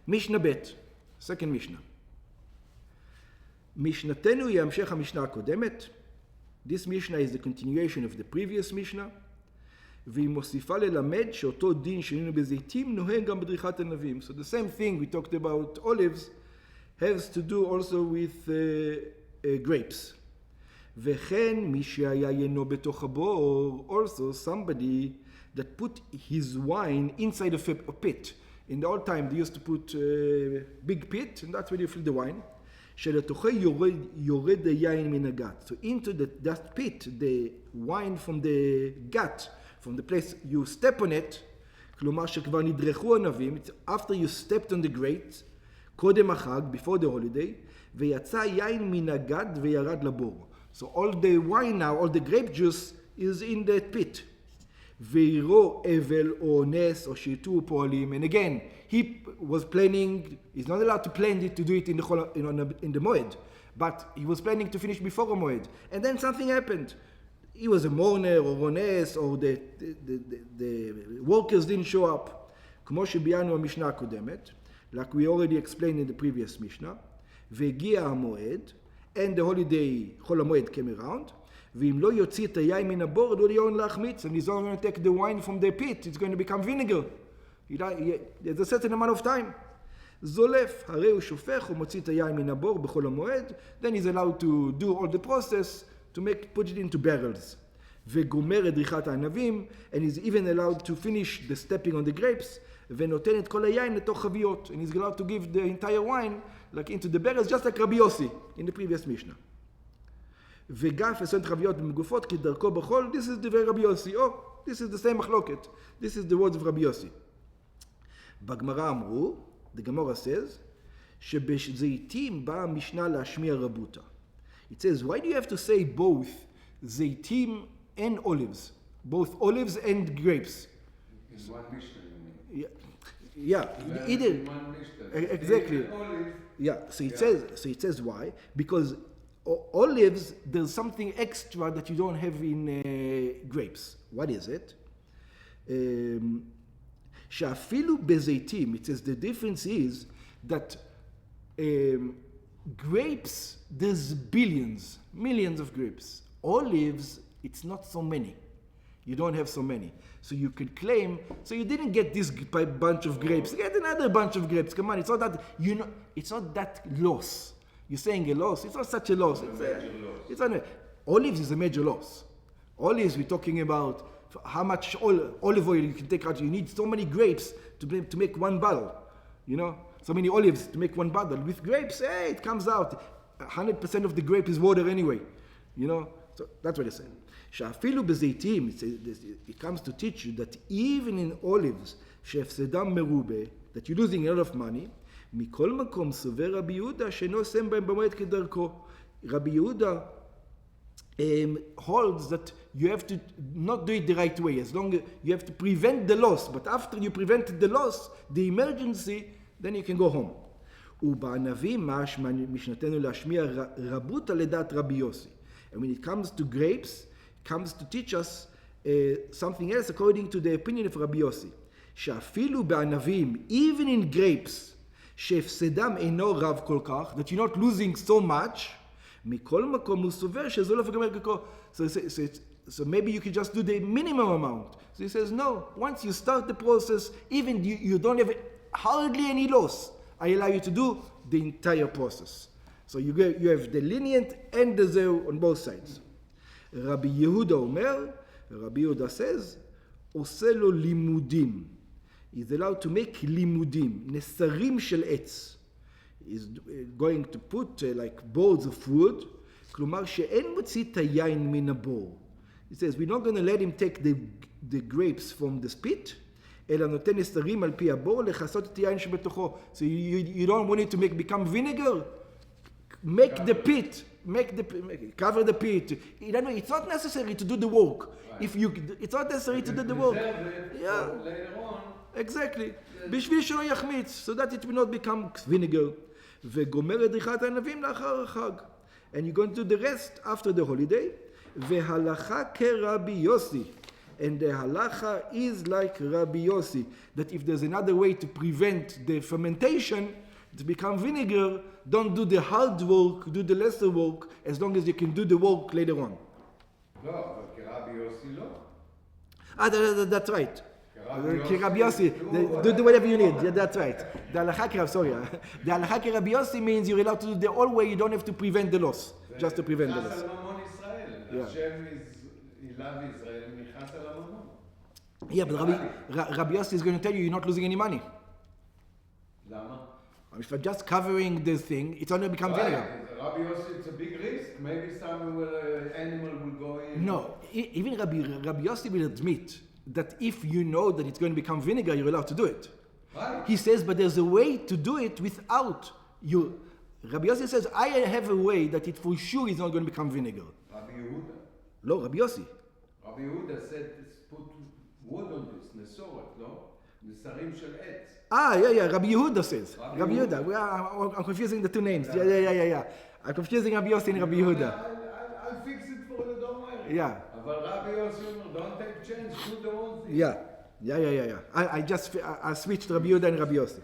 Mishnah Bet, second Mishnah. משנתנו היא המשך המשנה הקודמת. This Mishnah is the continuation of the previous Mishnah. והיא מוסיפה ללמד שאותו דין שראינו בזיתים נוהג גם בדריכת ענבים. So the same thing we talked about olives has to do also with grapes. וכן מי שהיה ינו בתוך הבור, also somebody that put his wine inside of a pit. In the old time they used to put a big pit and that's where you fill the wine. שלתוכו יורד היין מן הגת. So into that pit, the wine from the gut, from the place you step on it, כלומר שכבר נדרכו ענבים, after you stepped on the grapes, קודם החג, before the holiday, ויצא יין מן הגת וירד לבור. So all the wine now, all the grape juice is in that pit. ויראו אבל או נס או שיטו פועלים. And again, he was planning, he's not allowed to plan it to do it in the Moed, but he was planning to finish before a Moed. And then something happened. He was a mourner or נס, or the workers didn't show up. כמו שביארנו המשנה הקודמת, like we already explained in the previous Mishnah, והגיע המועד, and the holiday, חול המועד came around, ואם לא יוציא את היין מן הבור, לא יאון להחמיץ, and he's not going to take the wine from the pit, it's going to become vinegar. There's a certain amount of time. זולף, הרי הוא שופך, הוא מוציא את היין מן הבור בחול המועד, then he's allowed to do all the process to put it into barrels. וגומר את דריכת הענבים, and he's even allowed to finish the stepping on the grapes, ונותן את כל היין לתוך חביות, and he's allowed to give the entire wine like into the barrels, just like Rabbi Yossi in the previous Mishnah. וגף ושם חביות במגופות כדרכו בחול, this is דברי רבי יוסי. This is the same מחלוקת. This is the words of רבי יוסי. בגמרא אמרו, the Gemara says, שבזיתים באה המשנה להשמיע רבותא. It says, why do you have to say both זיתים and olives? Both olives and grapes. In one Mishnah, you mean? Yeah. Either. One Mishnah. Exactly. Yeah. So it says why? Because olives, there's something extra that you don't have in grapes. What is it? שאפילו בזיתים, it says the difference is that grapes, there's millions of grapes. Olives, it's not so many. You don't have so many. So you could claim, so you didn't get this bunch of grapes, get another bunch of grapes. Come on, it's not that, it's not that loss. You're saying a loss. It's not such a loss. It's not. Olives is a major loss. Olives, we're talking about how much olive oil you can take out. You need so many grapes to make one bottle. So many olives to make one bottle. With grapes, it comes out. 100% of the grape is water anyway. So that's what it's saying. שאפילו בזיתים, it comes to teach you that even in olives, שהפסדם מרובה, that you're losing a lot of money, מכל מקום סובר רבי יהודה שאינו שם בהם במועד כדרכו. רבי יהודה holds that you have to not do it the right way, as long as you have to prevent the loss, but after you prevented the loss, the emergency, then you can go home. ובענבים משמע משנתנו להשמיע רבותא לדעת רבי יוסי. And when it comes to grapes, it comes to teach us something else according to the opinion of Rabbi Yossi. שאפילו בענבים, even in grapes, שהפסדם אינו רב כל כך, that you're not losing so much, מכל מקום הוא סובר שזה לא וגמר ככל. So maybe you could just do the minimum amount. So he says, no, once you start the process, even you don't have hardly any loss. I allow you to do the entire process. So you have the lenient and the zeu on both sides. Rabbi Yehuda אומר, Rabbi Yehuda says, עושה לו לימודים. He's allowed to make לימודים, נסרים של עץ. He's going to put like boards of wood, כלומר שאין מוציא את היין מן הבור. He says, we're not going to let him take the grapes from the spit, אלא נותן נסרים על פי הבור לכסות את היין שבתוכו. So you don't want it to become vinegar? Make the pit, cover the pit. It's not necessary to do the work. It's not necessary to do the work. Yeah. Later on. Exactly. בשביל שלא יחמיץ, so that it will not become vinegar. וגומר את דריכת הענבים לאחר החג. And you're going to do the rest after the holiday. והלכה כרבי יוסי. And the halacha is like Rabbi Yossi, that if there's another way to prevent the fermentation to become vinegar, don't do the hard work, do the lesser work, as long as you can do the work later on. לא, אבל כרבי יוסי לא. That's right. Rabbi Yossi, do whatever you need. Yeah, that's right. The halacha Rabbi Yossi means you're allowed to do the whole way. You don't have to prevent the loss, just to prevent the loss. Yeah, but Rabbi Yossi is going to tell you you're not losing any money. If you're just covering the thing, it's only become vinegar. Rabbi Yossi, it's a big risk. Maybe some animal will go in. No, even Rabbi Yossi will admit that if you know that it's going to become vinegar, you're allowed to do it. Right. He says, but there's a way to do it without you. Rabbi Yossi says, I have a way that it for sure is not going to become vinegar. Rabbi Yehuda. No, Rabbi Yossi. Rabbi Yehuda said, put wood on this, nesoret, no? Nesarim shel etz. Rabbi Yehuda says. Rabbi Yehuda. I'm confusing the two names. Yeah. I'm confusing Rabbi Yossi and Rabbi Yehuda. I'll fix it for you, don't worry. Yeah. But Rabbi Yossi, don't take chance, do the whole thing. Yeah. I switched Rabbi Yehuda and Rabbi Yossi.